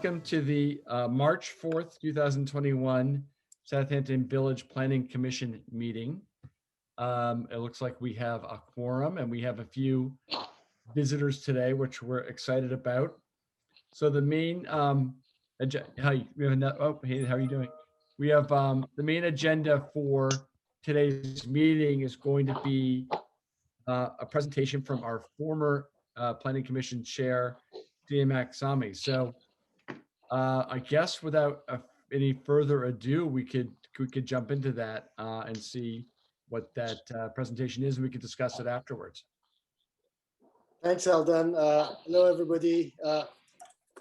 welcome to the March 4th, 2021 Southampton Village Planning Commission meeting. It looks like we have a quorum and we have a few visitors today, which we're excited about. So the main, hey, how are you doing? We have the main agenda for today's meeting is going to be a presentation from our former Planning Commission Chair, Diamak Sami. So I guess without any further ado, we could jump into that and see what that presentation is, and we could discuss it afterwards. Thanks, Eldon. Hello, everybody.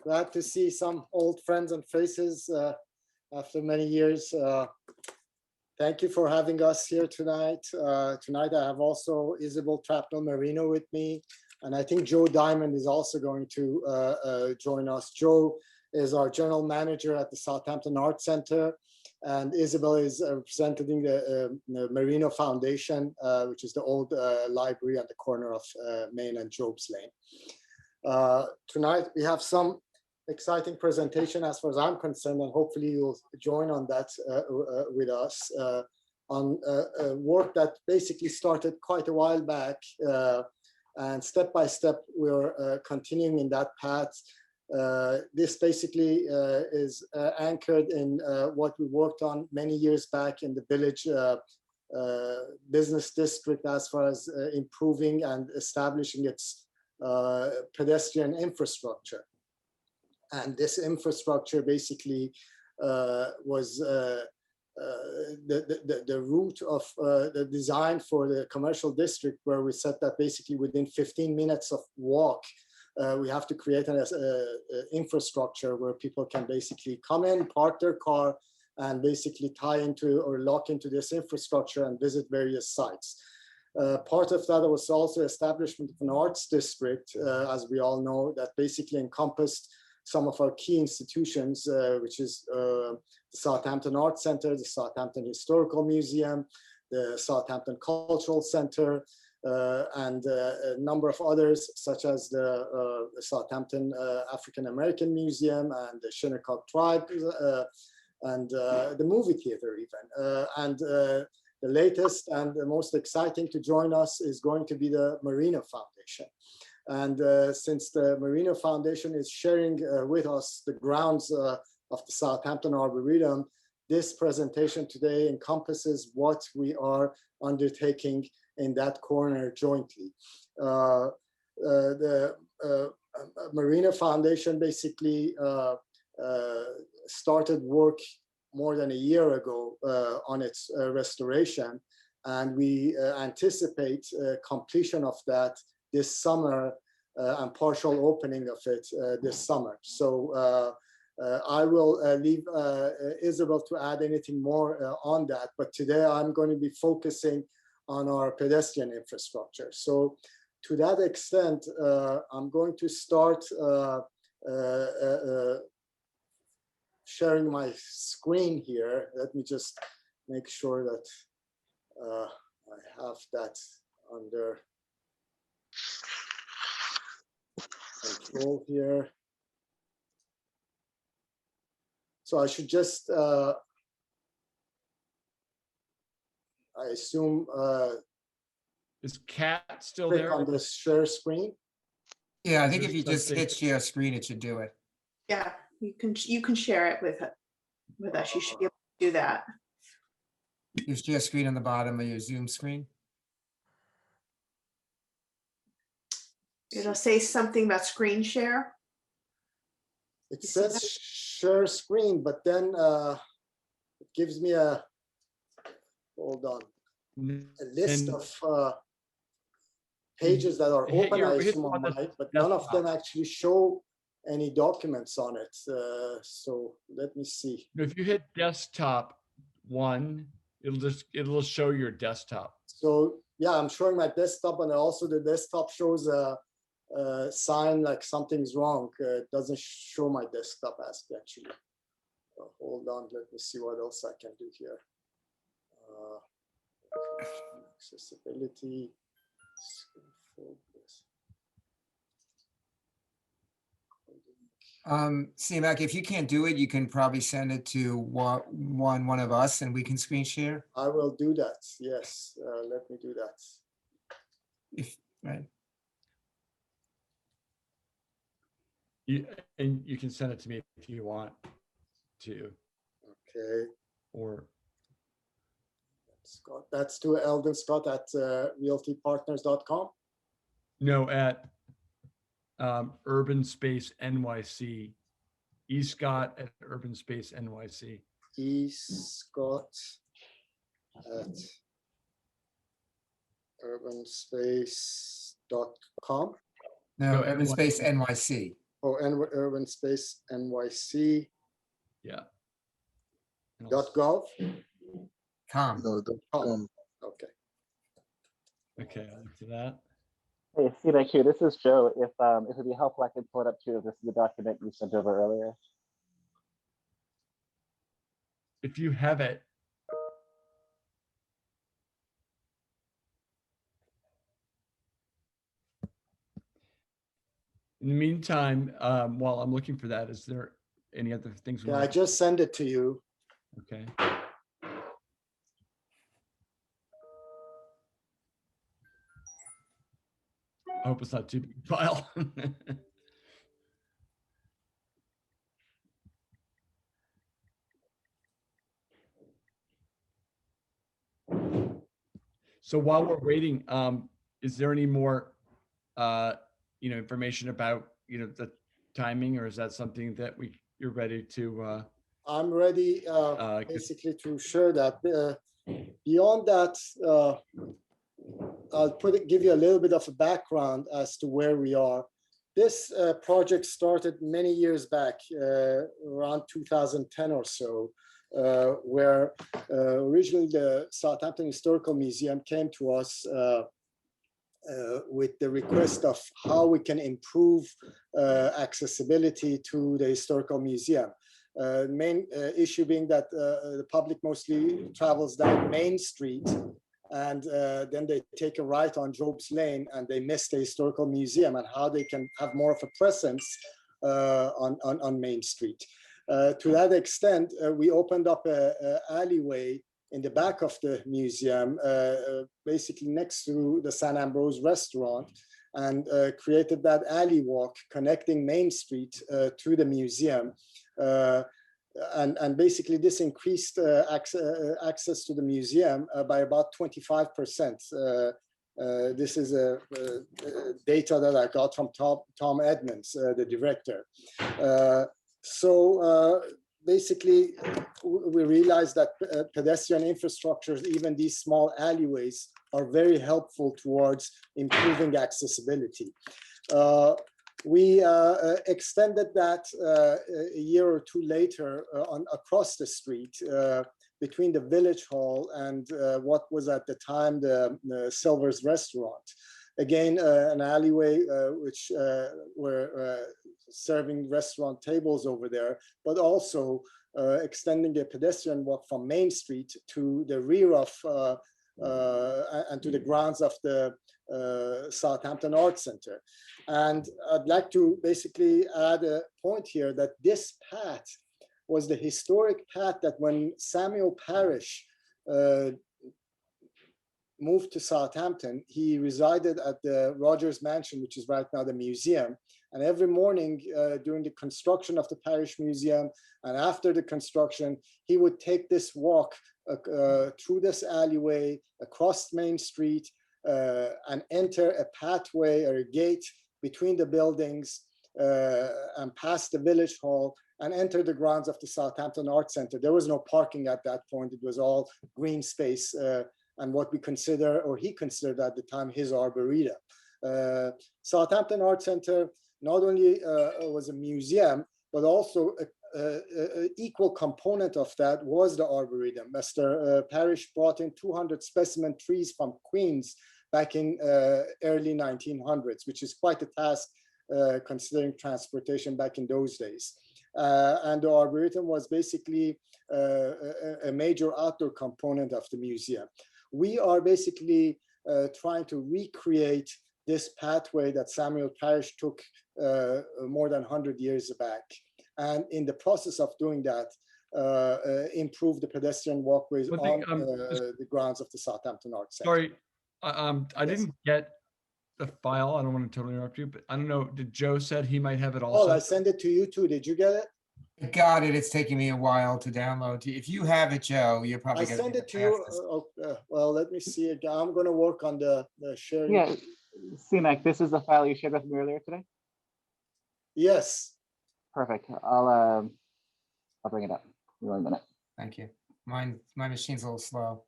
Glad to see some old friends and faces after many years. Thank you for having us here tonight. Tonight I have also Isabel Trapnell-Marino with me, and I think Joe Diamond is also going to join us. Joe is our general manager at the Southampton Arts Center, and Isabel is representing the Marina Foundation, which is the old library at the corner of Main and Drobes Lane. Tonight we have some exciting presentation as far as I'm concerned, and hopefully you'll join on that with us on work that basically started quite a while back, and step by step we're continuing in that path. This basically is anchored in what we worked on many years back in the village business district as far as improving and establishing its pedestrian infrastructure. And this infrastructure basically was the root of the design for the commercial district, where we said that basically within 15 minutes of walk, we have to create an infrastructure where people can basically come in, park their car, and basically tie into or lock into this infrastructure and visit various sites. Part of that was also establishment of an arts district, as we all know, that basically encompassed some of our key institutions, which is the Southampton Arts Center, the Southampton Historical Museum, the Southampton Cultural Center, and a number of others, such as the Southampton African American Museum and the Shinnecock Tribe, and the movie theater even. And the latest and the most exciting to join us is going to be the Marina Foundation. And since the Marina Foundation is sharing with us the grounds of the Southampton Arboretum, this presentation today encompasses what we are undertaking in that corner jointly. The Marina Foundation basically started work more than a year ago on its restoration, and we anticipate completion of that this summer and partial opening of it this summer. So I will leave Isabel to add anything more on that, but today I'm going to be focusing on our pedestrian infrastructure. So to that extent, I'm going to start sharing my screen here. Let me just make sure that I have that under control here. So I should just, I assume, is Kat still click there? on the share screen. Yeah, I think if you just hit share screen, it should do it. Yeah, you can share it with us. You should be able to do that. You share screen on the bottom of your Zoom screen. It'll say something about screen share. It says share screen, but then it gives me a, hold on, a list of pages that are open, I assume, on my, but none of them actually show any documents on it. So let me see. If you hit desktop one, it'll show your desktop. So yeah, I'm showing my desktop, and also the desktop shows a sign like something's wrong. It doesn't show my desktop as actually. Hold on, let me see what else I can do here. Accessibility, screen focus. CMAC, if you can't do it, you can probably send it to one of us and we can screen share. I will do that. Yes, let me do that. Right. And you can send it to me if you want to, Okay, or Scott, that's to Eldon Scott at realtypartners.com. no, at Urban Space NYC, Scott at Urban Space NYC. Scott at urbanspace.com. No, No, Urban Space NYC. Oh, and Urban Space NYC Yeah. And I'll- .gov. Com. No, Okay. Okay, I'll look to that. Hey, CMAQ, this is Joe. If it would be helpful, I could pull it up too. If this is the document you sent over earlier. If you have it. In the meantime, while I'm looking for that, is there any other things? we Yeah, I want- just send it to you. Okay. I hope it's not too big a file. So while we're waiting, is there any more, information about, the timing, or is that something that you're ready to, I'm ready get- basically to share that. Beyond that, I'll give you a little bit of a background as to where we are. This project started many years back, around 2010 or so, where originally the Southampton Historical Museum came to us with the request of how we can improve accessibility to the historical museum. Main issue being that the public mostly travels down Main Street, and then they take a right on Drobes Lane and they miss the historical museum, and how they can have more of a presence on Main Street. To that extent, we opened up a alleyway in the back of the museum, basically next to the San Ambrose restaurant, and created that alley walk connecting Main Street to the museum. And basically this increased access to the museum by about 25%. This is data that I got from Tom Edmonds, the director. So basically, we realized that pedestrian infrastructures, even these small alleyways, are very helpful towards improving accessibility. We extended that a year or two later across the street between the Village Hall and what was at the time the Silver's restaurant. Again, an alleyway which were serving restaurant tables over there, but also extending a pedestrian walk from Main Street to the rear of and to the grounds of the Southampton Arts Center. And I'd like to basically add a point here that this path was the historic path that when Samuel Parish moved to Southampton, he resided at the Rogers Mansion, which is right now the museum. And every morning during the construction of the Parish Museum and after the construction, he would take this walk through this alleyway, across Main Street, and enter a pathway or a gate between the buildings and past the Village Hall and enter the grounds of the Southampton Arts Center. There was no parking at that point. It was all green space and what we consider, or he considered at the time, his arboretum. Southampton Arts Center not only was a museum, but also an equal component of that was the arboretum. Mr. Parish brought in 200 specimen trees from Queens back in early 1900s, which is quite a task considering transportation back in those days. And the arboretum was basically a major outdoor component of the museum. We are basically trying to recreate this pathway that Samuel Parish took more than 100 years back. And in the process of doing that, improve the pedestrian walkways One on thing, the grounds of the Southampton Arts Center. Sorry, I Yes. didn't get the file. I don't want to totally interrupt you, but I don't know. Did Joe said he might have it Oh, also? I sent it to you too. Did you get it? I got it. It's taking me a while to download. If you have it, Joe, you're probably I gonna sent be it the to you. fastest. Well, let me see again. I'm going to work on the sharing. Yeah, CMAC, this is the file you shared with me earlier today. Yes. Perfect. I'll bring it up. Give me 1 minute. Thank you. My machine's a little slow.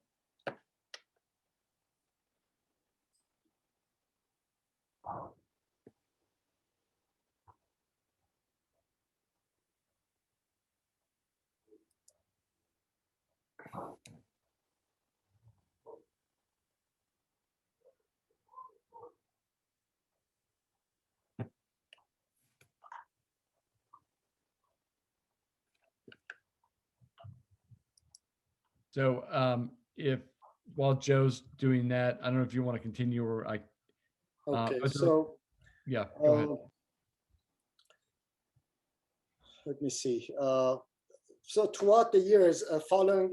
So if while Joe's doing that, I don't know if you want to continue or Okay. but So yeah, go ahead. let me see. So throughout the years following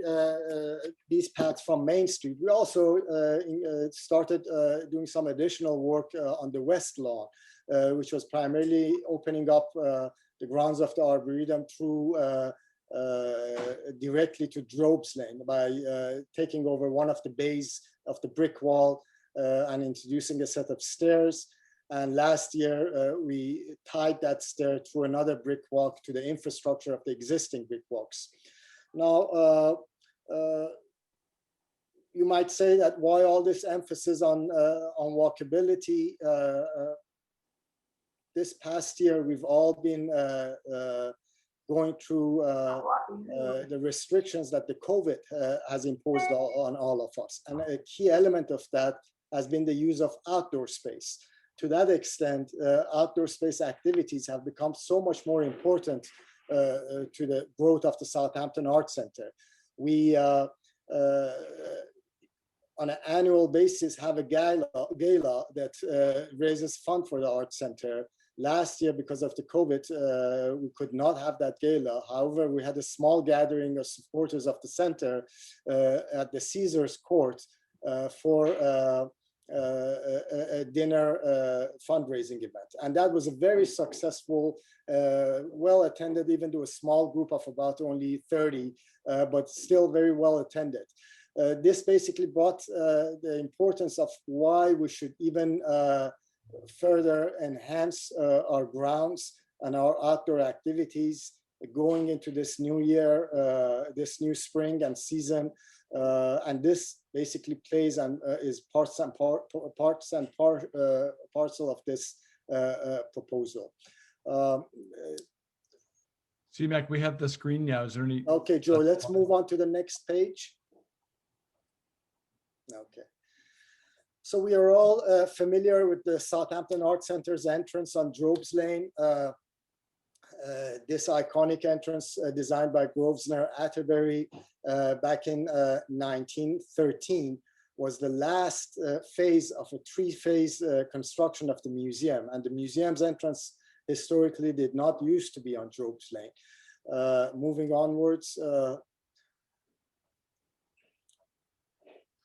these paths from Main Street, we also started doing some additional work on the West Lawn, which was primarily opening up the grounds of the Arboretum through directly to Drobes Lane by taking over one of the bays of the brick wall and introducing a set of stairs. And last year, we tied that stair through another brick walk to the infrastructure of the existing brick walks. Now, you might say that why all this emphasis on walkability? This past year, we've all been going through the restrictions that the COVID has imposed on all of us. And a key element of that has been the use of outdoor space. To that extent, outdoor space activities have become so much more important to the growth of the Southampton Arts Center. We, on an annual basis, have a gala that raises funds for the Arts Center. Last year, because of the COVID, we could not have that gala. However, we had a small gathering of supporters of the center at the Caesars Court for a dinner fundraising event. And that was a very successful, well attended, even to a small group of about only 30, but still very well attended. This basically brought the importance of why we should even further enhance our grounds and our outdoor activities going into this new year, this new spring and season. And this basically plays and is parts and parcel of this proposal. CMAC, we have the screen now. Is there any? Okay, Joe, let's move on to the next page. Okay. So we are all familiar with the Southampton Arts Center's entrance on Drobes Lane. This iconic entrance designed by Grosvenor Atterbury back in 1913 was the last phase of a three-phase construction of the museum. And the museum's entrance historically did not used to be on Drobes Lane. Moving onwards,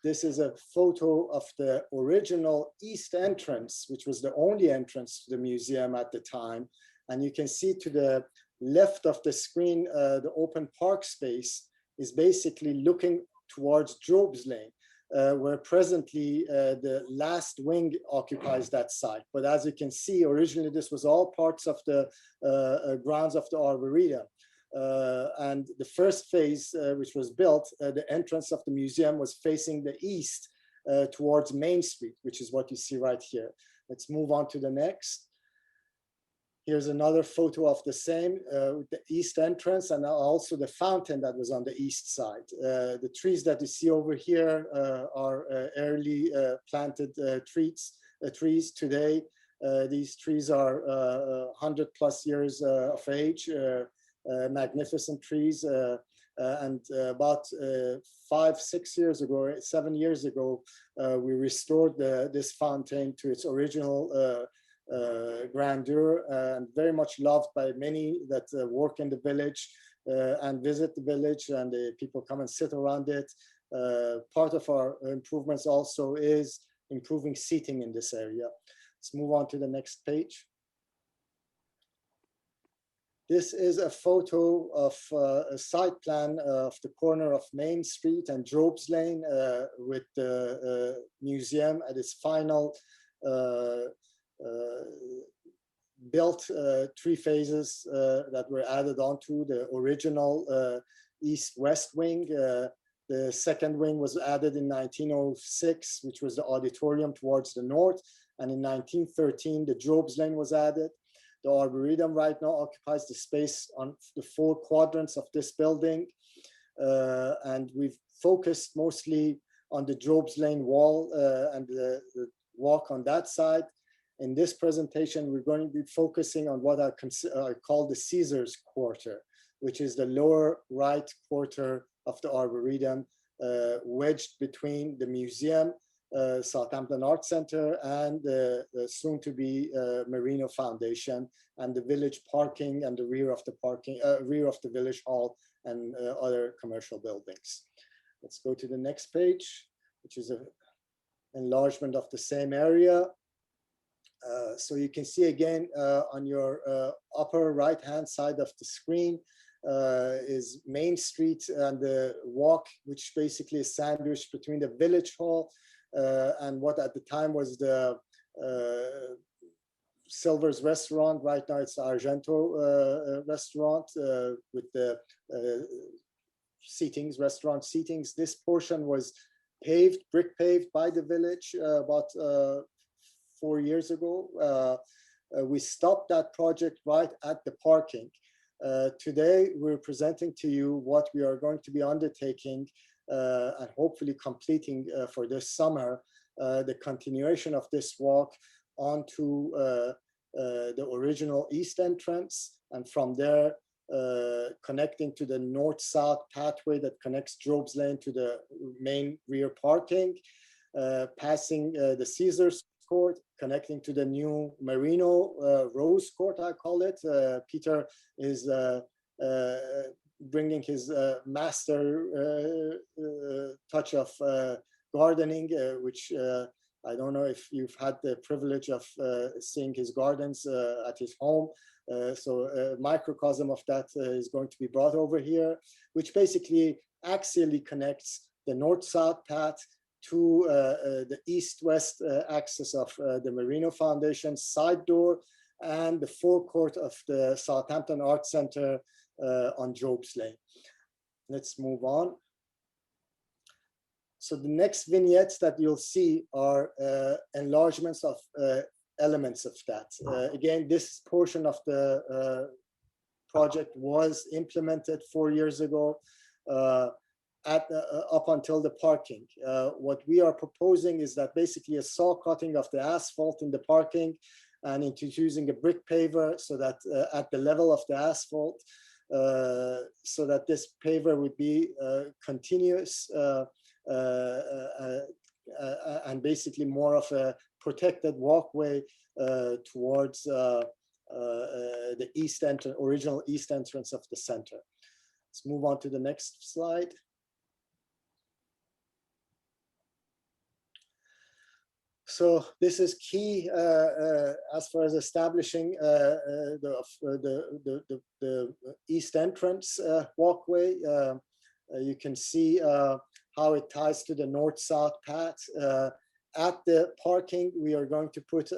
this is a photo of the original east entrance, which was the only entrance to the museum at the time. And you can see to the left of the screen, the open park space is basically looking towards Drobes Lane, where presently the last wing occupies that site. But as you can see, originally this was all parts of the grounds of the Arboretum. And the first phase, which was built, the entrance of the museum was facing the east towards Main Street, which is what you see right here. Let's move on to the next. Here's another photo of the same, with the east entrance and also the fountain that was on the east side. The trees that you see over here are early planted trees today. These trees are 100+ years of age, magnificent trees. And about 5-6 years ago, 7 years ago, we restored this fountain to its original grandeur, and very much loved by many that work in the village and visit the village, and the people come and sit around it. Part of our improvements also is improving seating in this area. Let's move on to the next page. This is a photo of a site plan of the corner of Main Street and Drobes Lane, with the museum at its final built 3 phases that were added onto the original east-west wing. The second wing was added in 1906, which was the auditorium towards the north. And in 1913, the Drobes Lane was added. The Arboretum right now occupies the space on the 4 quadrants of this building. And we've focused mostly on the Drobes Lane wall and the walk on that side. In this presentation, we're going to be focusing on what I call the Caesars Quarter, which is the lower right quarter of the Arboretum, wedged between the museum, Southampton Art Center, and the soon-to-be Marina Foundation, and the village parking and the rear of the village hall and other commercial buildings. Let's go to the next page, which is an enlargement of the same area. So you can see again on your upper right-hand side of the screen is Main Street and the walk, which basically is sandwiched between the village hall and what at the time was the Silver's restaurant. Right now it's Argento restaurant with the restaurant seatings. This portion was paved, brick paved by the village about 4 years ago. We stopped that project right at the parking. Today, we're presenting to you what we are going to be undertaking and hopefully completing for this summer, the continuation of this walk onto the original east entrance, and from there connecting to the north-south pathway that connects Drobes Lane to the main rear parking, passing the Caesars Court, connecting to the new Merino Rose Court, I call it. Peter is bringing his master touch of gardening, which I don't know if you've had the privilege of seeing his gardens at his home. So a microcosm of that is going to be brought over here, which basically axially connects the north-south path to the east-west axis of the Marina Foundation side door and the forecourt of the Southampton Art Center on Drobes Lane. Let's move on. So the next vignettes that you'll see are enlargements of elements of that. Again, this portion of the project was implemented 4 years ago up until the parking. What we are proposing is that basically a saw cutting of the asphalt in the parking and introducing a brick paver so that at the level of the asphalt, so that this paver would be continuous and basically more of a protected walkway towards the original east entrance of the center. Let's move on to the next slide. So this is key as far as establishing the east entrance walkway. You can see how it ties to the north-south path. At the parking, we are going to put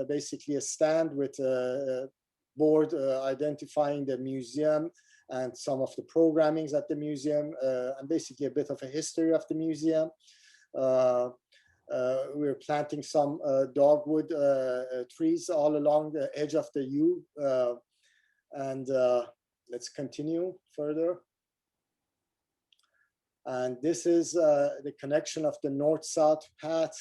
basically a stand with a board identifying the museum and some of the programmings at the museum, and basically a bit of a history of the museum. We're planting some dogwood trees all along the edge of the U. And let's continue further. And this is the connection of the north-south path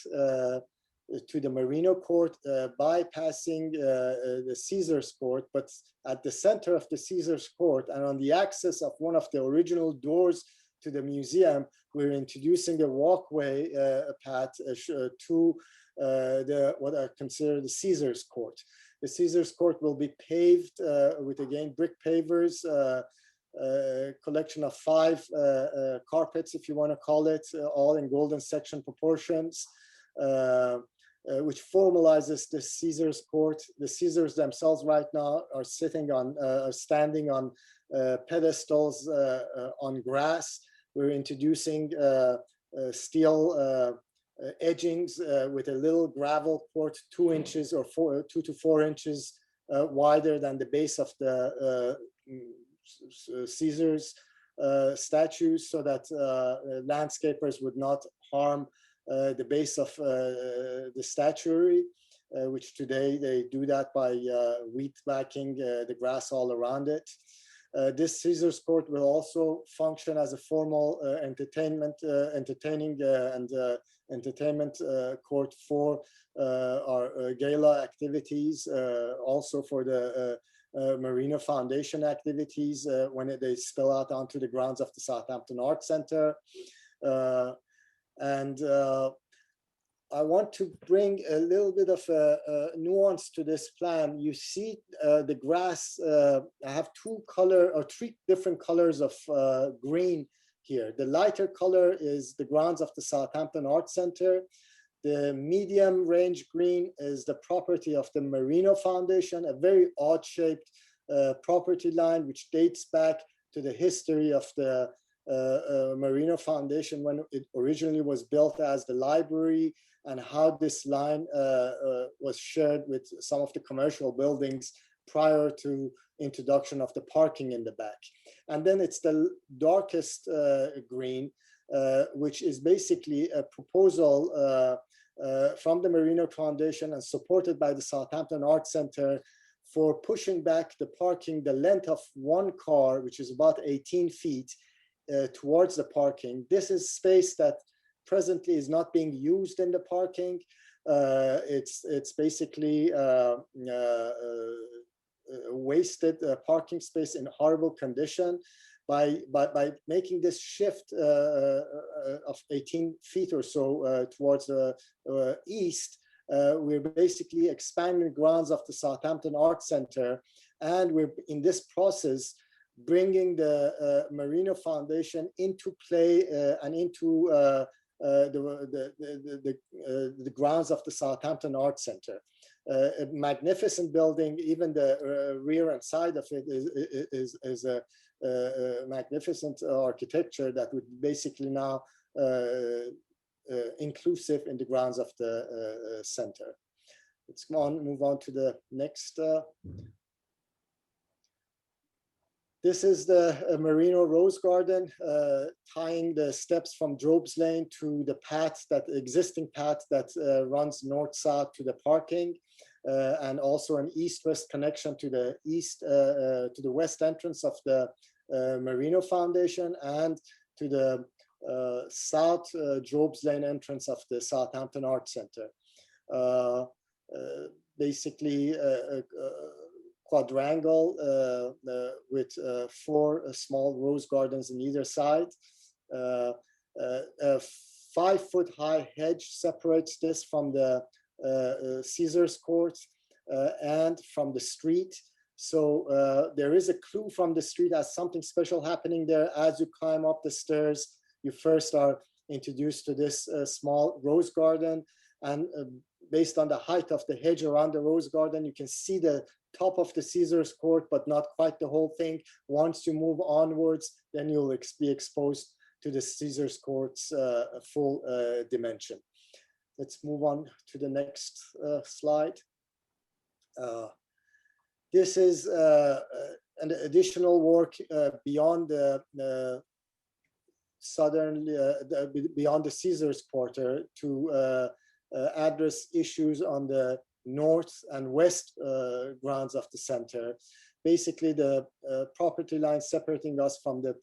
to the Marina Court, bypassing the Caesars Court, but at the center of the Caesars Court and on the axis of one of the original doors to the museum, we're introducing a walkway path to what I consider the Caesars Court. The Caesars Court will be paved with, again, brick pavers, collection of 5 carpets, if you want to call it, all in golden section proportions, which formalizes the Caesars Court. The Caesars themselves right now are standing on pedestals on grass. We're introducing steel edgings with a little gravel court 2 inches or 2 to 4 inches wider than the base of the Caesars statues, so that landscapers would not harm the base of the statuary, which today they do that by wheat backing the grass all around it. This Caesars Court will also function as a formal entertainment court for our gala activities, also for the Marina Foundation activities when they spill out onto the grounds of the Southampton Art Center. I want to bring a little bit of a nuance to this plan. You see the grass, I have 3 different colors of green here. The lighter color is the grounds of the Southampton Art Center. The medium range green is the property of the Marina Foundation, a very odd shaped property line, which dates back to the history of the Marina Foundation when it originally was built as the library, and how this line was shared with some of the commercial buildings prior to introduction of the parking in the back. And then it's the darkest green, which is basically a proposal from the Marina Foundation and supported by the Southampton Art Center for pushing back the parking, the length of one car, which is about 18 feet, towards the parking. This is space that presently is not being used in the parking. It's basically wasted parking space in horrible condition. By making this shift of 18 feet or so towards the east, we're basically expanding the grounds of the Southampton Art Center, and we're in this process bringing the Marina Foundation into play and into the grounds of the Southampton Art Center. A magnificent building, even the rear and side of it is a magnificent architecture that would basically now inclusive in the grounds of the center. Let's move on to the next. This is the Marina Rose Garden, tying the steps from Drobes Lane to the path, that existing path that runs north-south to the parking, and also an east-west connection to the east, to the west entrance of the Marina Foundation, and to the south Drobes Lane entrance of the Southampton Art Center. Basically, quadrangle with 4 small rose gardens on either side. A 5-foot-high hedge separates this from the Caesars Court and from the street. So there is a clue from the street as something special happening there. As you climb up the stairs, you first are introduced to this small rose garden, and based on the height of the hedge around the rose garden, you can see the top of the Caesars Court, but not quite the whole thing. Once you move onwards, then you'll be exposed to the Caesars Court's full dimension. Let's move on to the next slide. This is an additional work beyond the beyond the Caesars Quarter to address issues on the north and west grounds of the center. Basically, the property line separating us from the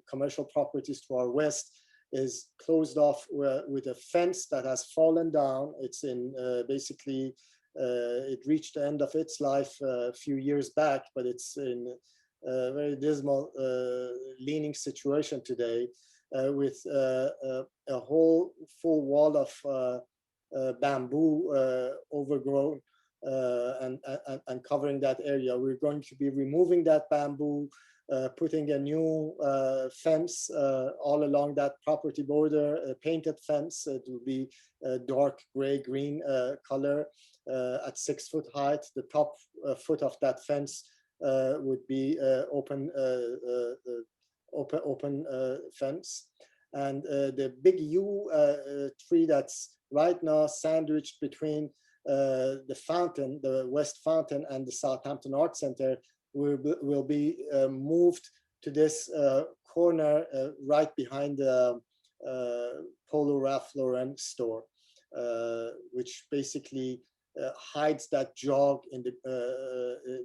commercial properties to our west is closed off with a fence that has fallen down. It's in basically, it reached the end of its life a few years back, but it's in a very dismal, leaning situation today, with a whole full wall of bamboo overgrown and covering that area. We're going to be removing that bamboo, putting a new fence all along that property border, a painted fence. It will be a dark gray-green color at 6 foot height. The top foot of that fence would be open fence. And the big yew tree that's right now sandwiched between the fountain, the West Fountain, and the Southampton Art Center will be moved to this corner right behind the Polo Ralph Lauren store, which basically hides that jog in the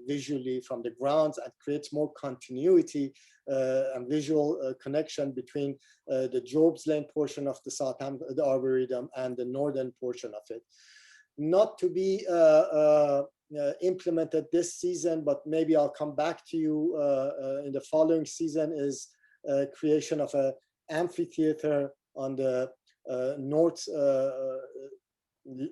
visually from the grounds and creates more continuity and visual connection between the Drobes Lane portion of the Southampton, the Arboretum, and the northern portion of it. Not to be implemented this season, but maybe I'll come back to you in the following season, is creation of an amphitheater on the north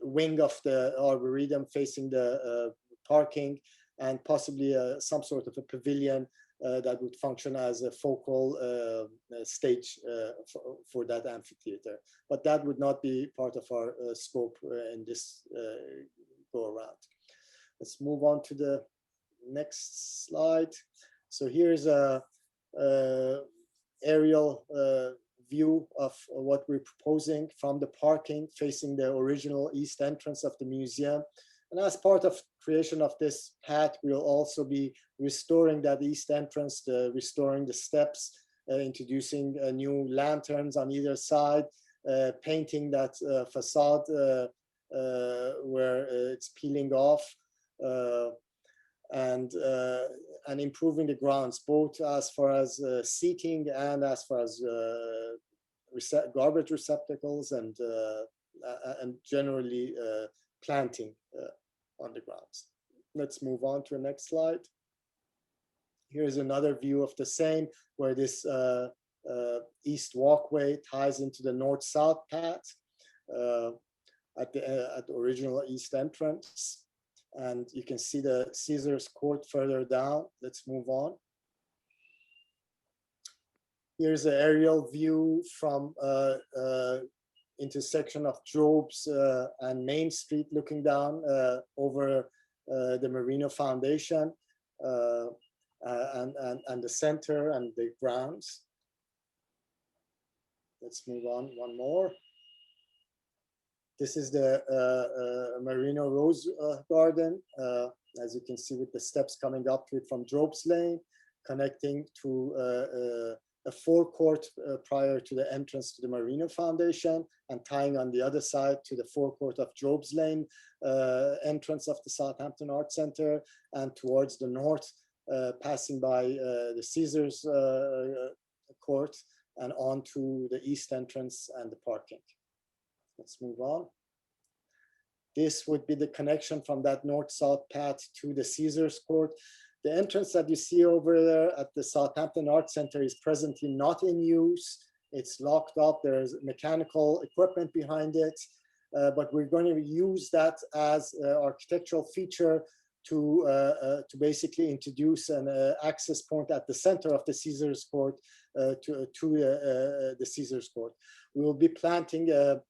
wing of the Arboretum facing the parking, and possibly some sort of a pavilion that would function as a focal stage for that amphitheater. But that would not be part of our scope in this go around. Let's move on to the next slide. So here's a aerial view of what we're proposing from the parking facing the original east entrance of the museum. And as part of creation of this path, we'll also be restoring that east entrance, restoring the steps, introducing new lanterns on either side, painting that facade where it's peeling off, and improving the grounds, both as far as seating and as far as garbage receptacles and generally planting on the grounds. Let's move on to the next slide. Here's another view of the same, where this east walkway ties into the north-south path at the original east entrance. And you can see the Caesars Court further down. Let's move on. Here's an aerial view from intersection of Drobes and Main Street, looking down over the Marina Foundation and the center and the grounds. Let's move on one more. This is the Marina Rose Garden, as you can see, with the steps coming up to it from Drobes Lane, connecting to a forecourt prior to the entrance to the Marina Foundation, and tying on the other side to the forecourt of Drobes Lane entrance of the Southampton Art Center, and towards the north, passing by the Caesars Court and on to the east entrance and the parking. Let's move on. This would be the connection from that north-south path to the Caesars Court. The entrance that you see over there at the Southampton Art Center is presently not in use. It's locked up. There's mechanical equipment behind it, but we're going to use that as an architectural feature to basically introduce an access point at the center of the Caesars Court to the Caesars Court. We will be planting a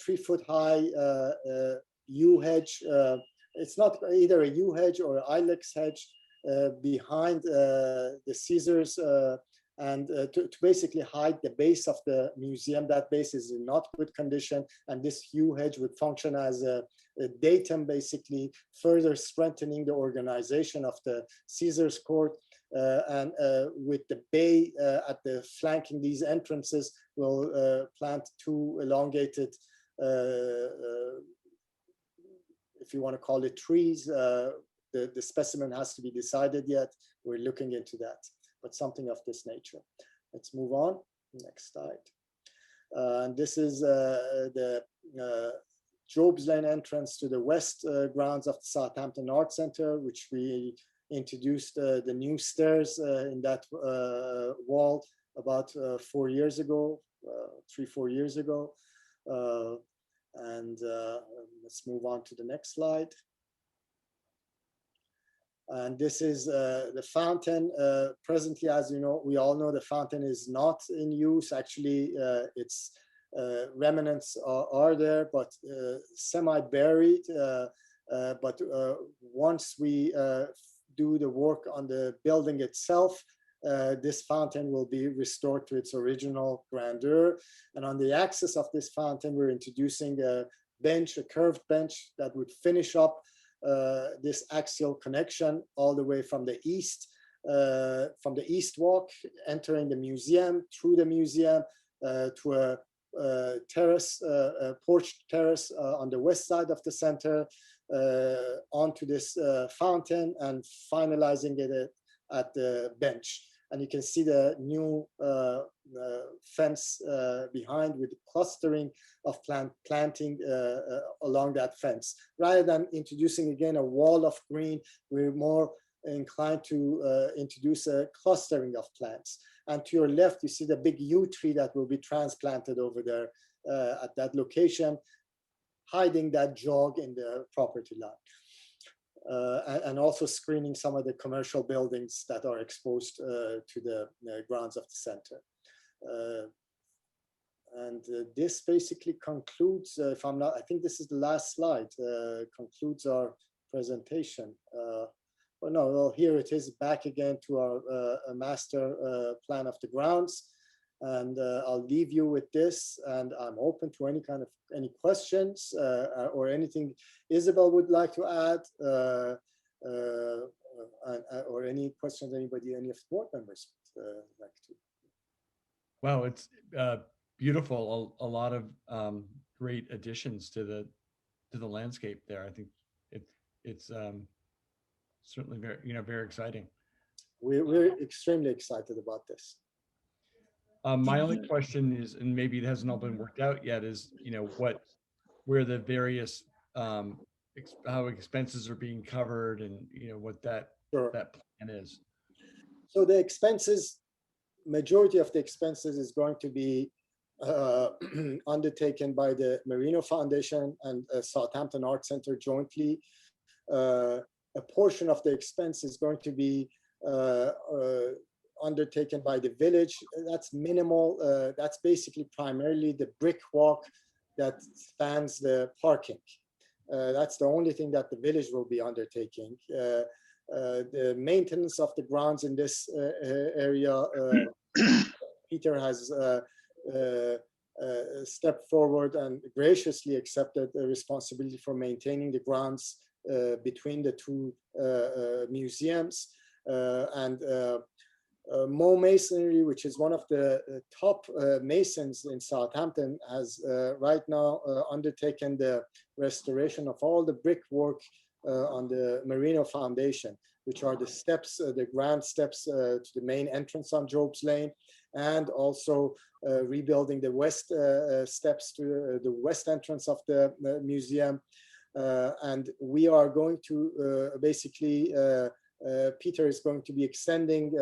3 foot high yew hedge. It's not either a yew hedge or an ilex hedge behind the Caesars, and to basically hide the base of the museum. That base is in not good condition, and this yew hedge would function as a datum, basically further strengthening the organization of the Caesars Court. And with the bay at the flanking these entrances, we'll plant 2 elongated, if you want to call it trees. The specimen has to be decided yet. We're looking into that, but something of this nature. Let's move on. Next slide. And this is the Drobes Lane entrance to the west grounds of the Southampton Art Center, which we introduced the new stairs in that wall about 4 years ago, 3-4 years ago. And let's move on to the next slide. And this is the fountain. Presently, as you know, we all know the fountain is not in use. Actually, its remnants are there, but semi-buried. But once we do the work on the building itself, this fountain will be restored to its original grandeur. And on the axis of this fountain, we're introducing a bench, a curved bench that would finish up this axial connection all the way from the east walk, entering the museum, through the museum to a terrace, a porch terrace on the west side of the center, onto this fountain, and finalizing it at the bench. And you can see the new fence behind, with clustering of planting along that fence. Rather than introducing again a wall of green, we're more inclined to introduce a clustering of plants. And to your left, you see the big yew tree that will be transplanted over there at that location, hiding that jog in the property line. And also screening some of the commercial buildings that are exposed to the grounds of the center. And this basically concludes, if I'm not, I think this is the last slide, concludes our presentation. Oh no, well, here it is, back again to our master plan of the grounds. And I'll leave you with this, and I'm open to any questions or anything Isabel would like to add, or any questions any of the board members would like to. Wow, it's beautiful. A lot of great additions to the landscape there. I think it's certainly very exciting. We're extremely excited about this. My only question is, and maybe it hasn't all been worked out yet, is where the various how expenses are being covered, and what that plan is. So the expenses, majority of the expenses is going to be undertaken by the Marina Foundation and Southampton Art Center jointly. A portion of the expense is going to be undertaken by the village. That's minimal. That's basically primarily the brick walk that spans the parking. That's the only thing that the village will be undertaking. The maintenance of the grounds in this area, Peter has stepped forward and graciously accepted the responsibility for maintaining the grounds between the two museums. And Mo Masonry, which is one of the top masons in Southampton, has right now undertaken the restoration of all the brickwork on the Marina Foundation, which are the steps, the grand steps to the main entrance on Drobes Lane, and also rebuilding the west steps to the west entrance of the museum. And we are going to basically, Peter is going to be extending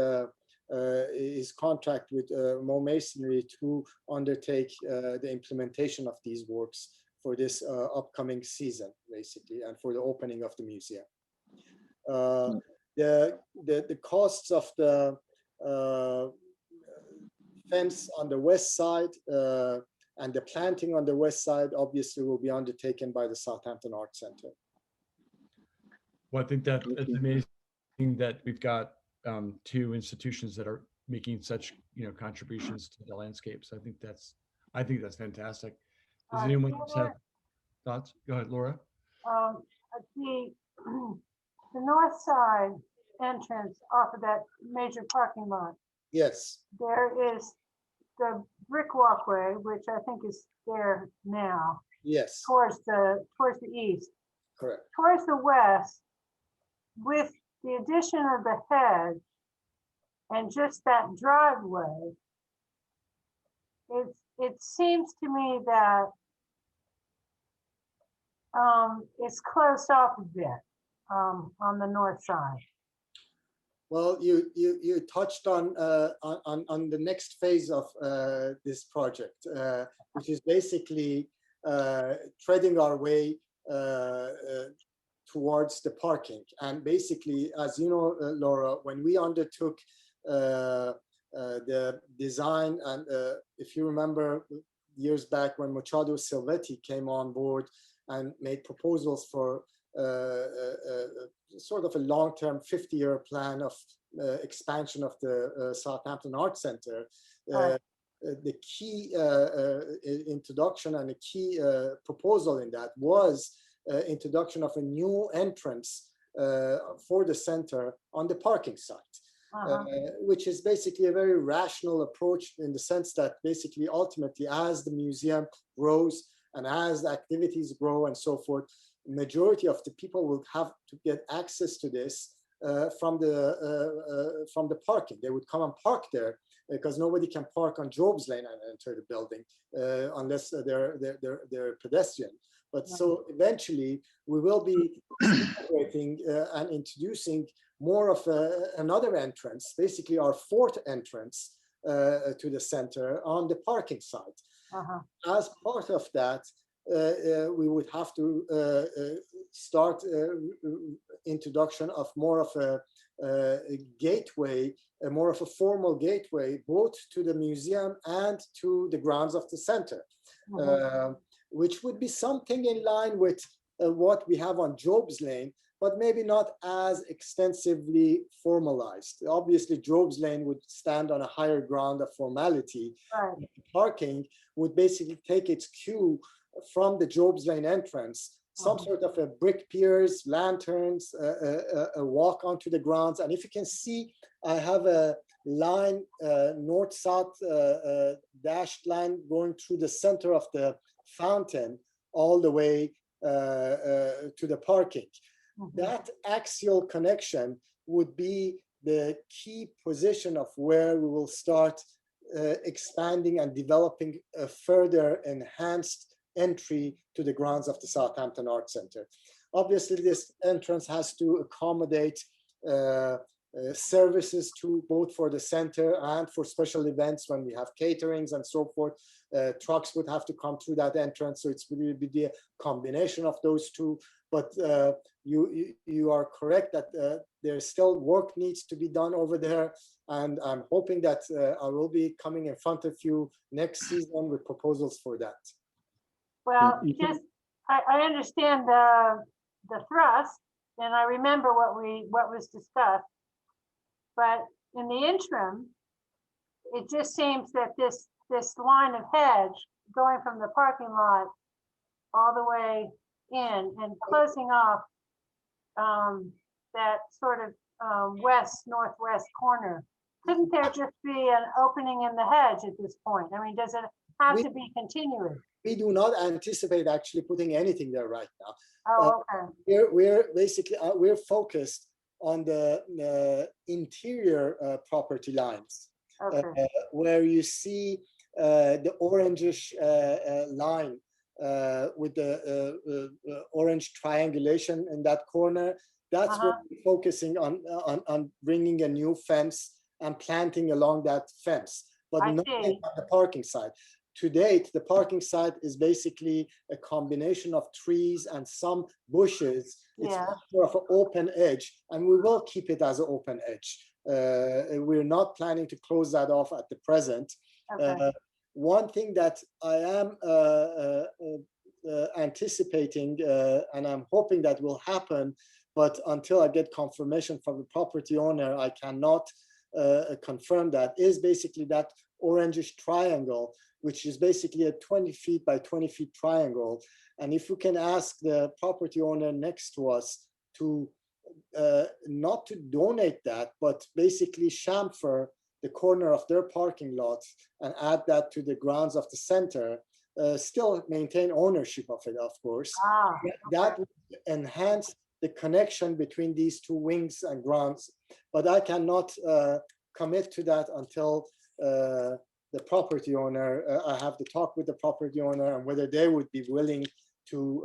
his contract with Mo Masonry to undertake the implementation of these works for this upcoming season, basically, and for the opening of the museum. The costs of the fence on the west side and the planting on the west side obviously will be undertaken by the Southampton Art Center. Well, I think that it's amazing that we've got two institutions that are making such contributions to the landscape. So I think that's fantastic. Does anyone else have thoughts? Go ahead, Laura. The north side entrance off of that major parking lot. Yes. There is the brick walkway, which I think is there now. Yes. Towards the east. Correct. Towards the west, with the addition of the hedge and just that driveway, it seems to me that it's closed off a bit on the north side. Well, you touched on the next phase of this project, which is basically treading our way towards the parking. And basically, as you know, Laura, when we undertook the design, and if you remember years back when Machado Silvetti came on board and made proposals for sort of a long-term 50-year plan of expansion of the Southampton Arts Center. The key introduction and the key proposal in that was introduction of a new entrance for the center on the parking site, which is basically a very rational approach in the sense that basically ultimately as the museum grows and as the activities grow and so forth, majority of the people will have to get access to this from the parking. They would come and park there because nobody can park on Drobes Lane and enter the building unless they're pedestrian. But so eventually we will be integrating and introducing more of another entrance, basically our fourth entrance to the center on the parking side. As part of that, we would have to start introduction of more of a gateway, more of a formal gateway, both to the museum and to the grounds of the center, which would be something in line with what we have on Drobes Lane, but maybe not as extensively formalized. Obviously, Drobes Lane would stand on a higher ground of formality. Right. Parking would basically take its cue from the Drobes Lane entrance, some sort of a brick piers, lanterns, a walk onto the grounds. And if you can see, I have a line, north-south dashed line going through the center of the fountain all the way to the parking. That axial connection would be the key position of where we will start expanding and developing a further enhanced entry to the grounds of the Southampton Arts Center. Obviously, this entrance has to accommodate services to both for the center and for special events when we have caterings and so forth. Trucks would have to come through that entrance, so it's really be the combination of those two. But you are correct that there's still work needs to be done over there, and I'm hoping that I will be coming in front of you next season with proposals for that. Well, just I understand the thrust, and I remember what was discussed. But in the interim, it just seems that this line of hedge going from the parking lot all the way in and closing off that sort of northwest corner, couldn't there just be an opening in the hedge at this point? I mean, does it have to be continuous? We do not anticipate actually putting anything there right now. Oh, okay. We're basically we're focused on the interior property lines, Okay. where you see the orangish line with the orange triangulation in that corner. That's what we're focusing on bringing a new fence and planting along that fence, but nothing on the parking side. To date, the parking site is basically a combination of trees and some bushes. It's more of an open edge, and we will keep it as an open edge. We're not planning to close that off at the present. Okay. One thing that I am anticipating, and I'm hoping that will happen, but until I get confirmation from the property owner, I cannot confirm that, is basically that orangish triangle, which is basically a 20 feet by 20 feet triangle. And if we can ask the property owner next to us to not to donate that, but basically chamfer the corner of their parking lot and add that to the grounds of the center, still maintain ownership of it, of course. That would enhance the connection between these two wings and grounds. But I cannot commit to that until the property owner. I have to talk with the property owner and whether they would be willing to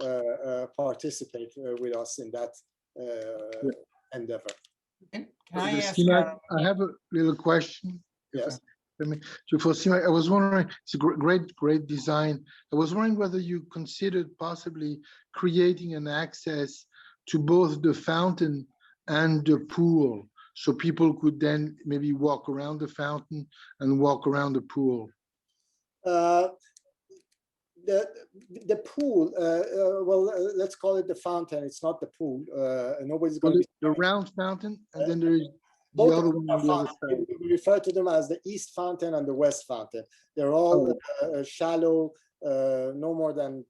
participate with us in that endeavor. Can I ask? Seema, I have a little question. Yes. So for Seema, I was wondering, it's a great design. I was wondering whether you considered possibly creating an access to both the fountain and the pool, so people could then maybe walk around the fountain and walk around the pool. The pool, well, let's call it the fountain. It's not the pool. Nobody's going to be the round fountain, and then there is the both other of them one are on the other fountains. side. We refer to them as the east fountain and the west fountain. They're all shallow, no more than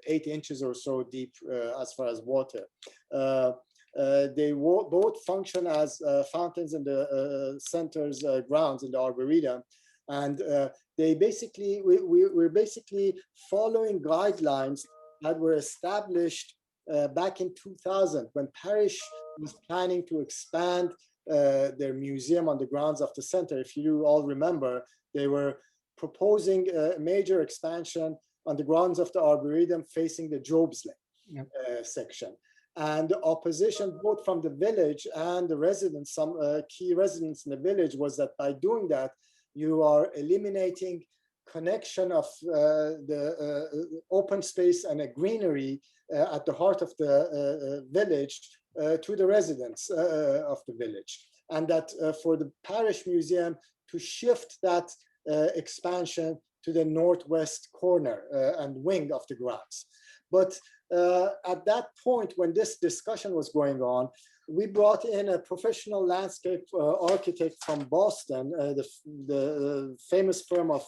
8 inches or so deep as far as water. They both function as fountains in the center's grounds in the arboretum, and they basically we're basically following guidelines that were established back in 2000 when Parish was planning to expand their museum on the grounds of the center. If you all remember, they were proposing a major expansion on the grounds of the arboretum facing the Drobes section. And the opposition, both from the village and the residents, some key residents in the village, was that by doing that, you are eliminating connection of the open space and a greenery at the heart of the village to the residents of the village. And that for the Parish Museum to shift that expansion to the northwest corner and wing of the grounds. But at that point, when this discussion was going on, we brought in a professional landscape architect from Boston, the famous firm of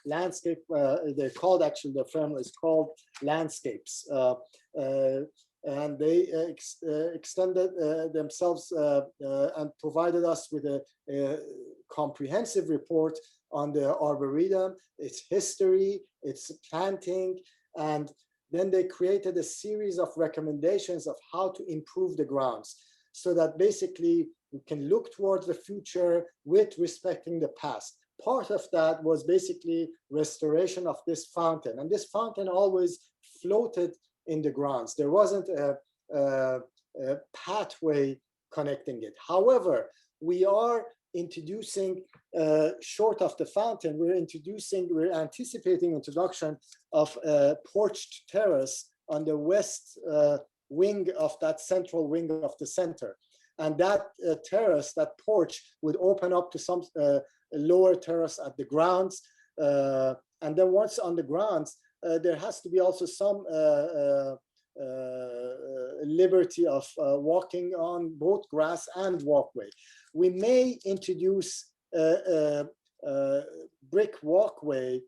landscape. They're called, actually, the firm is called Landscapes. And they extended themselves and provided us with a comprehensive report on the arboretum, its history, its planting, and then they created a series of recommendations of how to improve the grounds so that basically we can look towards the future with respecting the past. Part of that was basically restoration of this fountain. And this fountain always floated in the grounds. There wasn't a pathway connecting it. However, we are introducing, short of the fountain, we're anticipating introduction of a porched terrace on the west wing of that central wing of the center. And that terrace, that porch, would open up to some lower terrace at the grounds. And then once on the grounds, there has to be also some liberty of walking on both grass and walkway. We may introduce a brick walkway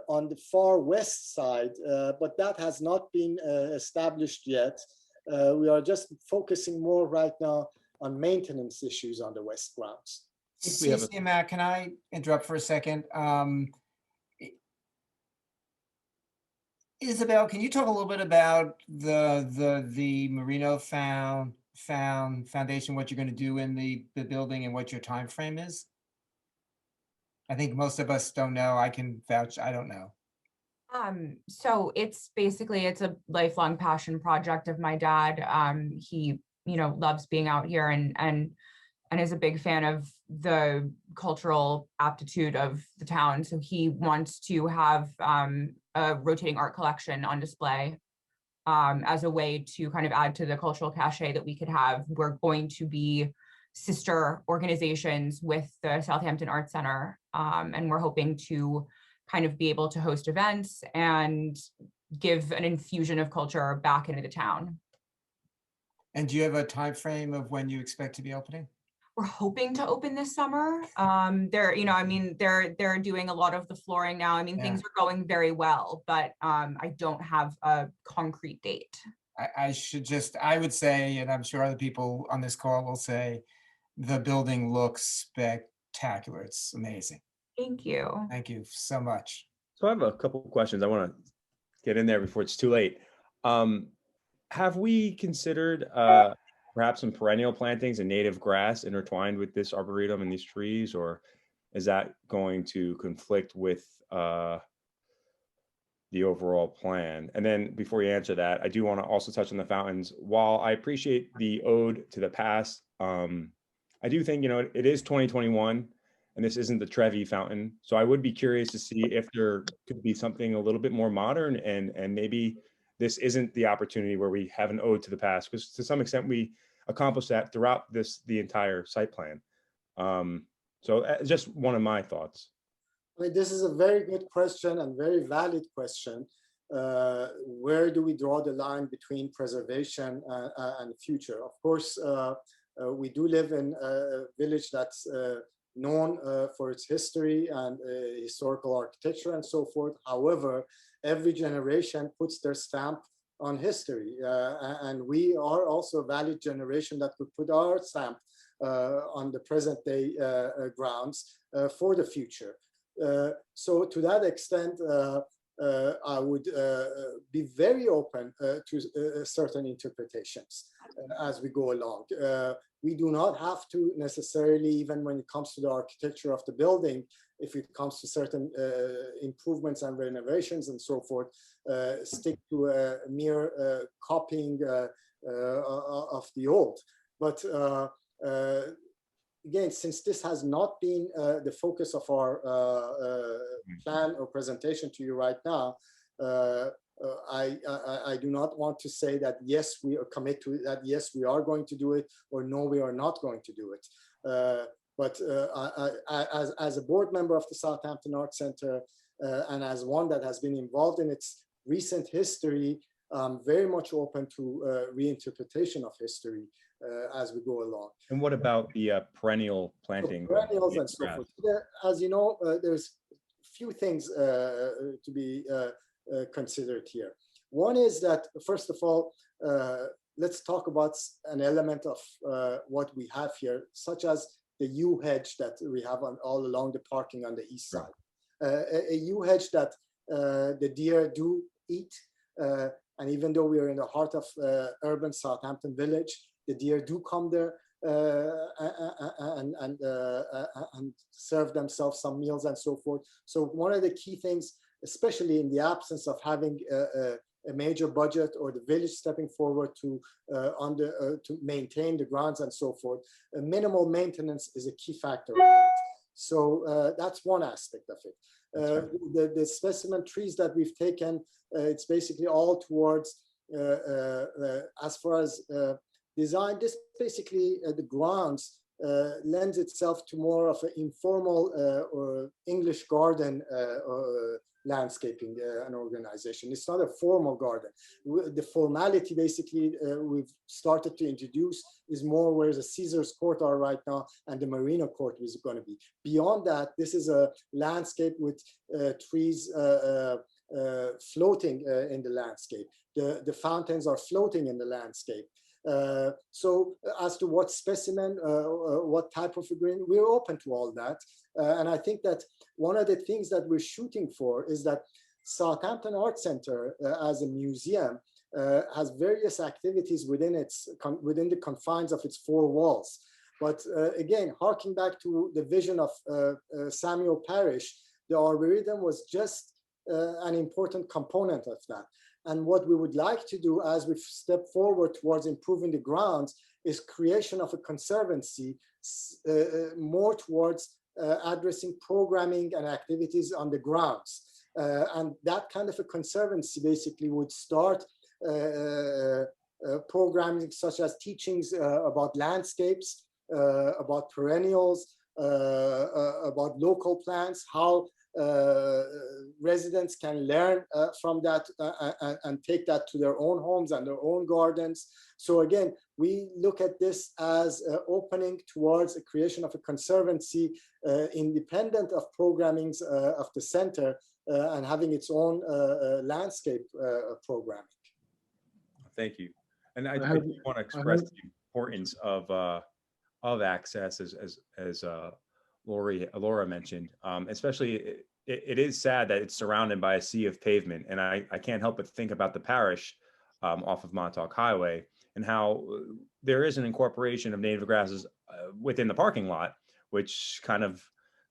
on the far west side, but that has not been established yet. We are just focusing more right now on maintenance issues on the west grounds. Matt, can I interrupt for a second? Isabel, can you talk a little bit about the Marina Foundation, what you're going to do in the building and what your time frame is? I think most of us don't know. I can vouch, I don't know. So it's a lifelong passion project of my dad. He, loves being out here and is a big fan of the cultural aptitude of the town. So he wants to have a rotating art collection on display as a way to kind of add to the cultural cachet that we could have. We're going to be sister organizations with the Southampton Art Center. And we're hoping to kind of be able to host events and give an infusion of culture back into the town. And do you have a time frame of when you expect to be opening? We're hoping to open this summer. They're doing a lot of the flooring now. Things are going very well, but I don't have a concrete date. I would say, and I'm sure other people on this call will say, the building looks spectacular. It's amazing. Thank you. Thank you so much. So I have a couple of questions. I want to get in there before it's too late. Have we considered perhaps some perennial plantings and native grass intertwined with this arboretum and these trees, or is that going to conflict with the overall plan? And then before you answer that, I do want to also touch on the fountains. While I appreciate the ode to the past, I do think, it is 2021 and this isn't the Trevi fountain. So I would be curious to see if there could be something a little bit more modern, and maybe this isn't the opportunity where we have an ode to the past, because to some extent we accomplished that throughout the entire site plan. So just one of my thoughts. I mean, this is a very good question and very valid question. Where do we draw the line between preservation and future? Of course, we do live in a village that's known for its history and historical architecture and so forth. However, every generation puts their stamp on history, and we are also a valid generation that could put our stamp on the present day grounds for the future. So to that extent, I would be very open to certain interpretations as we go along. We do not have to necessarily, even when it comes to the architecture of the building, if it comes to certain improvements and renovations and so forth, stick to a mere copying of the old. But again, since this has not been the focus of our plan or presentation to you right now, I do not want to say that yes, we are committed to it, that yes, we are going to do it, or no, we are not going to do it. But as a board member of the Southampton Arts Centre, and as one that has been involved in its recent history, I'm very much open to reinterpretation of history as we go along. And what about the perennial planting? Perennials and so forth. As you know, there's few things to be considered here. One is that, first of all, let's talk about an element of what we have here, such as the yew hedge that we have all along the parking on the east side. A yew hedge that the deer do eat, and even though we are in the heart of urban Southampton village, the deer do come there and serve themselves some meals and so forth. So one of the key things, especially in the absence of having a major budget or the village stepping forward to maintain the grounds and so forth, minimal maintenance is a key factor of that. So that's one aspect of it. The specimen trees that we've taken, it's basically all towards, as far as design, this basically the grounds lends itself to more of an informal or English garden landscaping and organization. It's not a formal garden. The formality basically we've started to introduce is more where the Caesar's Court are right now and the Marina Court is going to be. Beyond that, this is a landscape with trees floating in the landscape. The fountains are floating in the landscape. So as to what specimen, what type of a green, we're open to all that. And I think that one of the things that we're shooting for is that Southampton Arts Centre as a museum has various activities within the confines of its four walls. But again, harking back to the vision of Samuel Parish, the Arboretum was just an important component of that. And what we would like to do as we step forward towards improving the grounds is creation of a conservancy more towards addressing programming and activities on the grounds. And that kind of a conservancy basically would start programming such as teachings about landscapes, about perennials, about local plants, how residents can learn from that and take that to their own homes and their own gardens. So again, we look at this as opening towards a creation of a conservancy independent of programmings of the center and having its own landscape programming. Thank you. And I do want to express the importance of access as Laura mentioned, especially it is sad that it's surrounded by a sea of pavement. And I can't help but think about the parish off of Montauk Highway and how there is an incorporation of native grasses within the parking lot, which kind of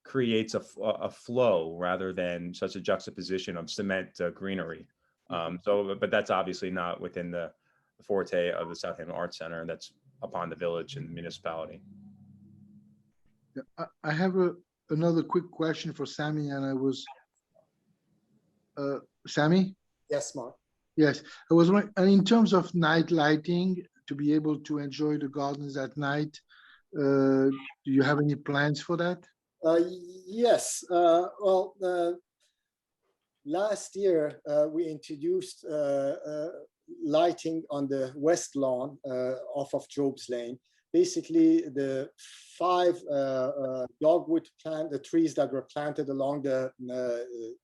creates a flow rather than such a juxtaposition of cement to greenery. But that's obviously not within the forte of the Southampton Arts Center. That's upon the village and the municipality. I have another quick question for Sammy, and I was, Sammy? Yes, Mark. Yes, I was wondering, and in terms of night lighting, to be able to enjoy the gardens at night, do you have any plans for that? Yes. Well, last year we introduced lighting on the west lawn off of Drobes Lane. Basically, the 5 dogwood the trees that were planted along the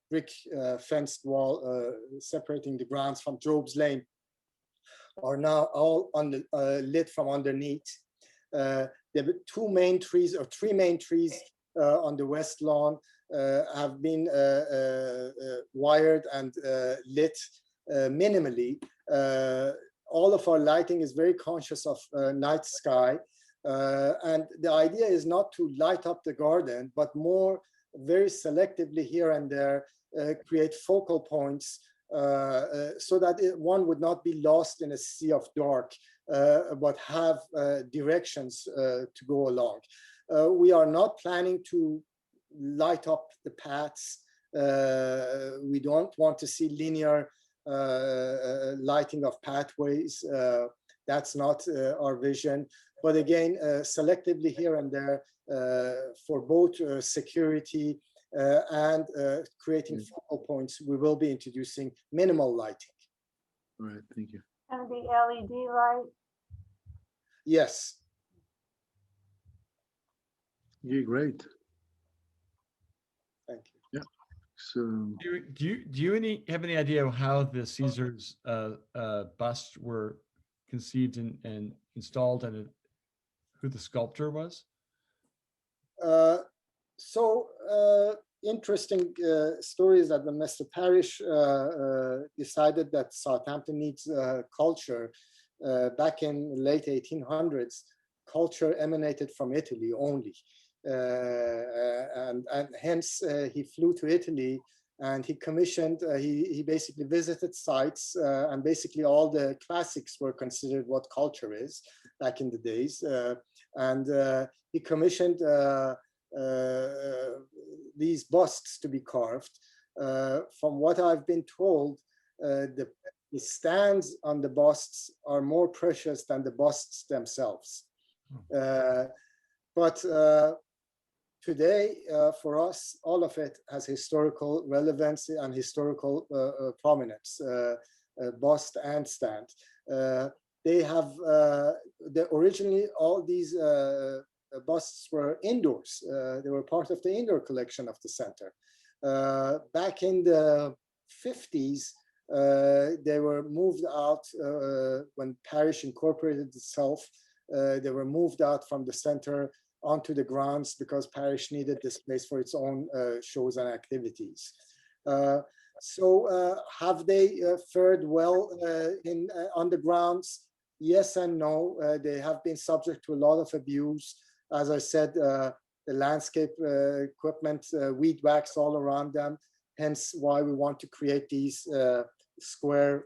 brick fenced wall separating the grounds from Drobes Lane are now all on the, lit from underneath. There were 2 main trees or 3 main trees on the west lawn have been wired and lit minimally. All of our lighting is very conscious of night sky. And the idea is not to light up the garden, but more very selectively here and there, create focal points so that one would not be lost in a sea of dark, but have directions to go along. We are not planning to light up the paths. We don't want to see linear lighting of pathways. That's not our vision. But again, selectively here and there for both security and creating focal points, we will be introducing minimal lighting. All right, thank you. And the LED light. Yes. Yeah, great. Thank you. Yeah. So Do you have any idea of how the Caesars busts were conceived and installed, and who the sculptor was? Interesting story is that when Mr. Parrish decided that Southampton needs culture back in late 1800s, culture emanated from Italy only. And hence he flew to Italy and he commissioned, he basically visited sites and basically all the classics were considered what culture is back in the days. And he commissioned these busts to be carved. From what I've been told, the stands on the busts are more precious than the busts themselves. But today, for us, all of it has historical relevance and historical prominence, bust and stand. They have, originally all these busts were indoors. They were part of the indoor collection of the center. Back in the 50s, they were moved out when Parish incorporated itself. They were moved out from the center onto the grounds because Parish needed this place for its own shows and activities. So have they fared well on the grounds? Yes and no. They have been subject to a lot of abuse. As I said, the landscape equipment, weed whacks all around them. Hence why we want to create these square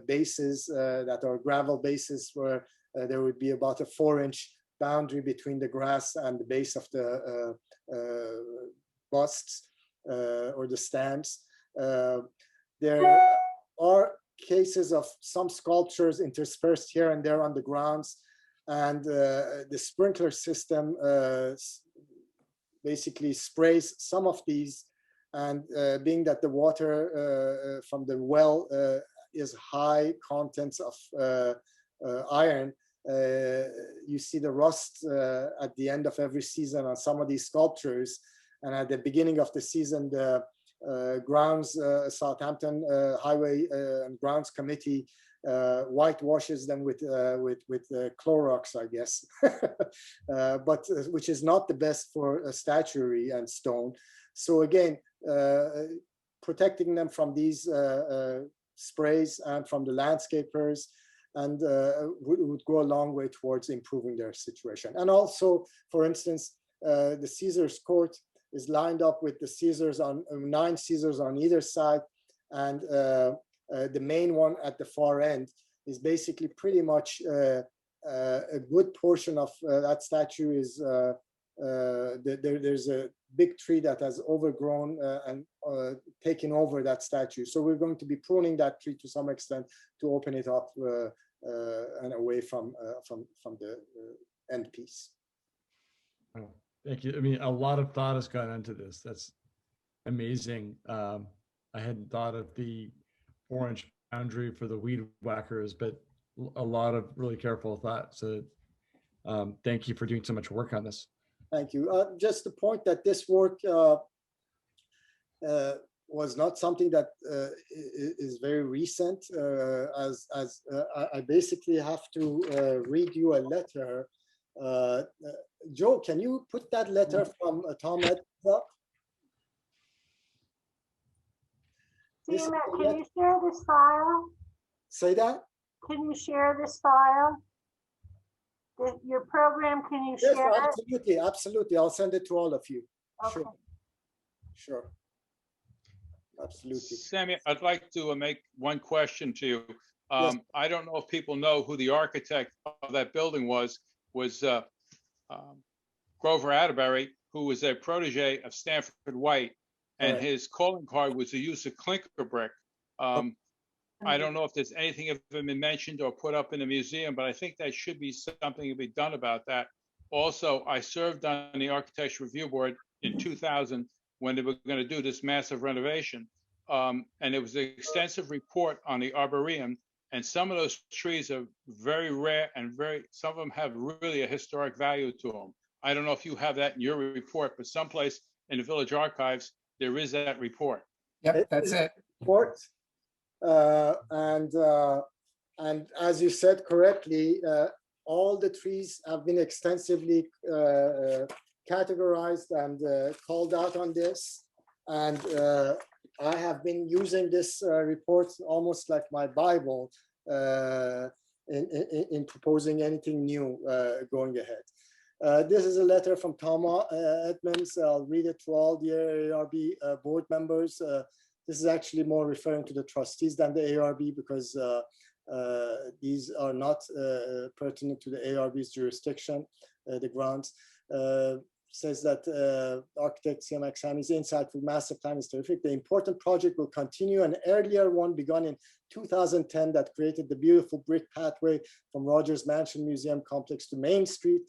bases that are gravel bases where there would be about a 4-inch boundary between the grass and the base of the busts or the stands. There are cases of some sculptures interspersed here and there on the grounds, and the sprinkler system basically sprays some of these, and being that the water from the well is high contents of iron, you see the rust at the end of every season on some of these sculptures. And at the beginning of the season, the grounds, Southampton Highway and Grounds Committee whitewashes them with Clorox, I guess, but which is not the best for statuary and stone. So again, protecting them from these sprays and from the landscapers, and would go a long way towards improving their situation. And also, for instance, the Caesars Court is lined up with the Caesars on 9 Caesars on either side, and the main one at the far end is basically pretty much a good portion of that statue is there's a big tree that has overgrown and taken over that statue. So we're going to be pruning that tree to some extent to open it up and away from the end piece. Oh, thank you. I mean, a lot of thought has gone into this. That's amazing. I hadn't thought of the 4-inch boundary for the weed whackers, but a lot of really careful thought. So thank you for doing so much work on this. Thank you. Just the point that this work was not something that is very recent, as I basically have to read you a letter. Joe, can you put that letter from Tom Edmonds up? Can you share this file? Say that? Can you share this file? Your program, can you Yes, share it? absolutely, absolutely. I'll send it to all of you. Okay. Sure, sure. Absolutely. Sammy, I'd like to make one question to you. Yes. I don't know if people know who the architect of that building was Grover Atterbury, who was a protege of Stanford White, and Right. his calling card was the use of clinker brick. I don't know if there's anything of him been mentioned or put up in the museum, but I think that should be something to be done about that. Also, I served on the Architecture Review Board in 2000 when they were going to do this massive renovation. And it was an extensive report on the Arboretum, and some of those trees are very rare and some of them have really a historic value to them. I don't know if you have that in your report, but someplace in the Village Archives, there is that report. Yep, that's it. Report. And as you said correctly, all the trees have been extensively categorized and called out on this. And I have been using this report almost like my Bible in proposing anything new going ahead. This is a letter from Tom Edmonds. I'll read it to all the ARB board members. This is actually more referring to the trustees than the ARB because these are not pertinent to the ARB's jurisdiction, the grants. Says that architect CMX Sami's insightful master plan is terrific. The important project will continue. An earlier one begun in 2010 that created the beautiful brick pathway from Rogers Mansion Museum Complex to Main Street.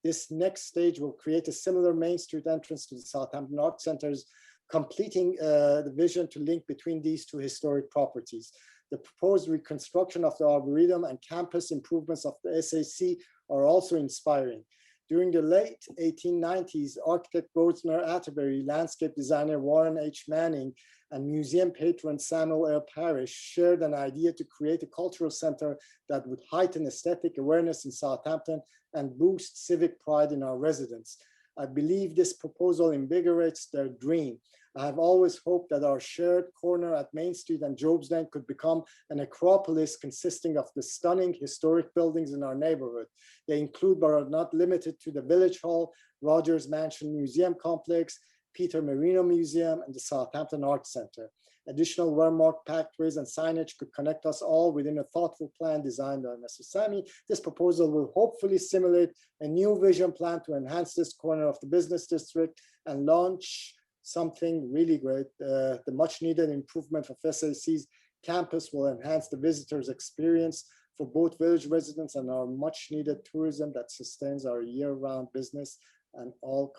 This next stage will create a similar Main Street entrance to the Southampton Art Center's, completing the vision to link between these two historic properties. The proposed reconstruction of the Arboretum and campus improvements of the SAC are also inspiring. During the late 1890s, architect Grover Atterbury, landscape designer Warren H. Manning, and museum patron Samuel L. Parrish shared an idea to create a cultural center that would heighten aesthetic awareness in Southampton and boost civic pride in our residents. I believe this proposal invigorates their dream. I have always hoped that our shared corner at Main Street and Drobes Lane could become an acropolis consisting of the stunning historic buildings in our neighborhood. They include, but are not limited to, the Village Hall, Rogers Mansion Museum Complex, Peter Marino Museum, and the Southampton Art Center. Additional well-marked pathways and signage could connect us all within a thoughtful plan designed by Mr. Sami. This proposal will hopefully simulate a new vision plan to enhance this corner of the business district and launch something really great. The much needed improvement of SAC's campus will enhance the visitors' experience for both village residents and our much needed tourism that sustains our year-round business and all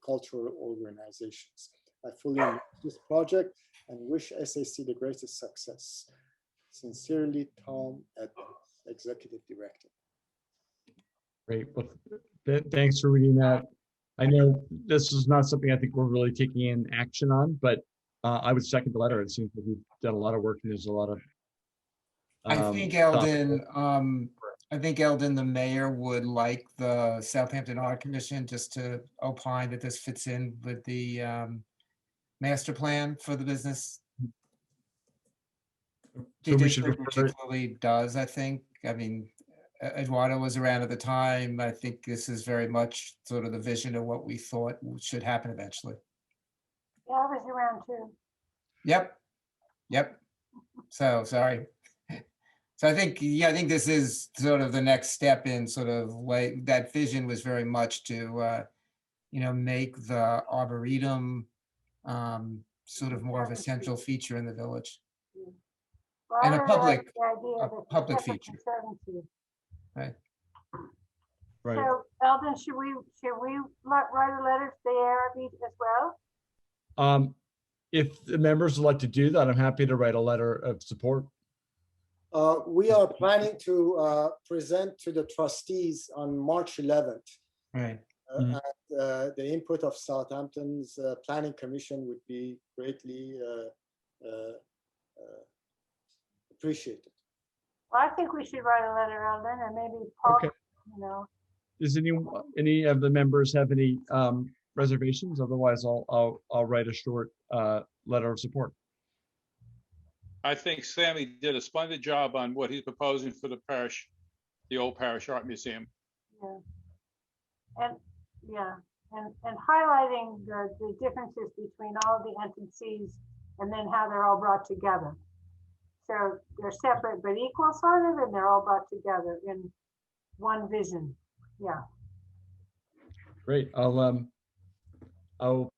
cultural organizations. I fully endorse this project and wish SAC the greatest success. Sincerely, Tom Edmonds, Executive Director. Great. Well, thanks for reading that. I know this is not something I think we're really taking in action on, but I would second the letter. It seems that we've done a lot of work and there's a lot of I think Eldon, the mayor, would like the Southampton Art Commission just to opine that this fits in with the master plan for the business. So we should District particularly does, I think. I mean, Eduardo was around at the time. I think this is very much sort of the vision of what we thought should happen eventually. Yeah, I was around too. Yep. So, sorry. So I think, yeah, I think this is sort of the next step in sort of way, that vision was very much to, make the Arboretum sort of more of a central feature in the village. Well, And I a really like public- the idea a of public separate feature. conservancy. Right. Right. So Eldon, should we write a letter to the ARB as well? If the members would like to do that, I'm happy to write a letter of support. We are planning to present to the trustees on March 11th. Right. Mhm. And the input of Southampton's planning commission would be greatly appreciated. Well, I think we should write a letter, Eldon, and maybe Paul, Okay. Does any of the members have any reservations? Otherwise, I'll write a short letter of support. I think Sammy did a splendid job on what he's proposing for the parish, the old parish art museum. Yeah. And highlighting the differences between all the entities and then how they're all brought together. So they're separate but equal sort of, and they're all brought together in one vision. Yeah. Great. I'll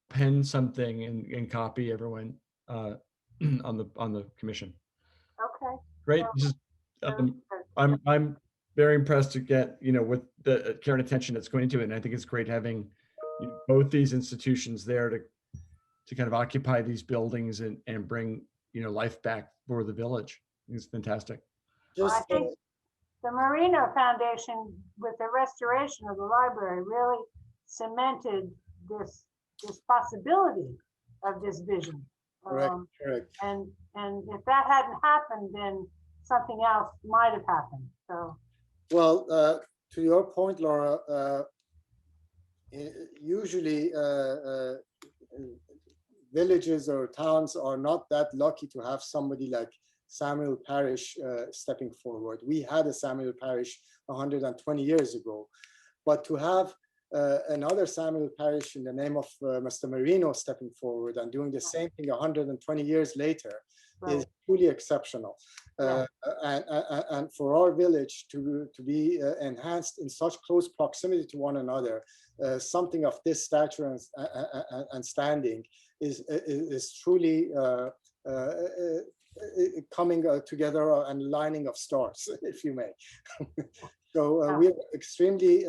pen something and copy everyone on the commission. Okay. Great. Well, Just, good. I'm very impressed to get, with the care and attention that's going into it. And I think it's great having both these institutions there to kind of occupy these buildings and bring, life back for the village. It's fantastic. Well, I Just think the Marina Foundation, with the restoration of the library, really cemented this possibility of this vision. correct. And if that hadn't happened, then something else might have happened. So Well, to your point, Laura, usually villages or towns are not that lucky to have somebody like Samuel Parish stepping forward. We had a Samuel Parish 120 years ago, but to have another Samuel Parish in the name of Mr. Marino stepping forward and doing the same thing 120 years later is truly exceptional. And for our village to be enhanced in such close proximity to one another, something of this stature and standing is truly coming together and lining of stars, if you may. So we're extremely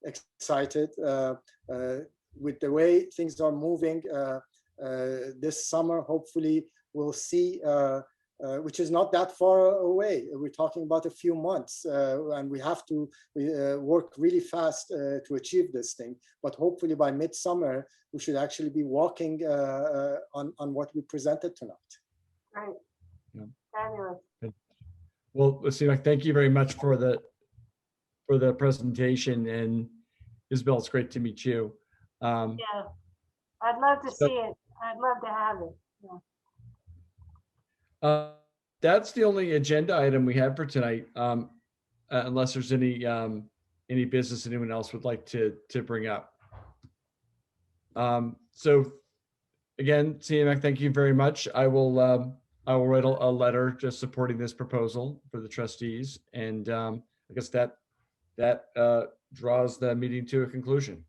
excited with the way things are moving. This summer, hopefully, we'll see, which is not that far away. We're talking about a few months, and we have to work really fast to achieve this thing. But hopefully by midsummer, we should actually be walking on what we presented tonight. great. Yeah. Fabulous. Well, let's see. Thank you very much for the presentation, and Isabel, it's great to meet you. Yeah, I'd love to see it. I'd love to have it. Yeah. That's the only agenda item we have for tonight, unless there's any business anyone else would like to bring up. So again, CMAC, thank you very much. I will write a letter just supporting this proposal for the trustees, and I guess that draws the meeting to a conclusion.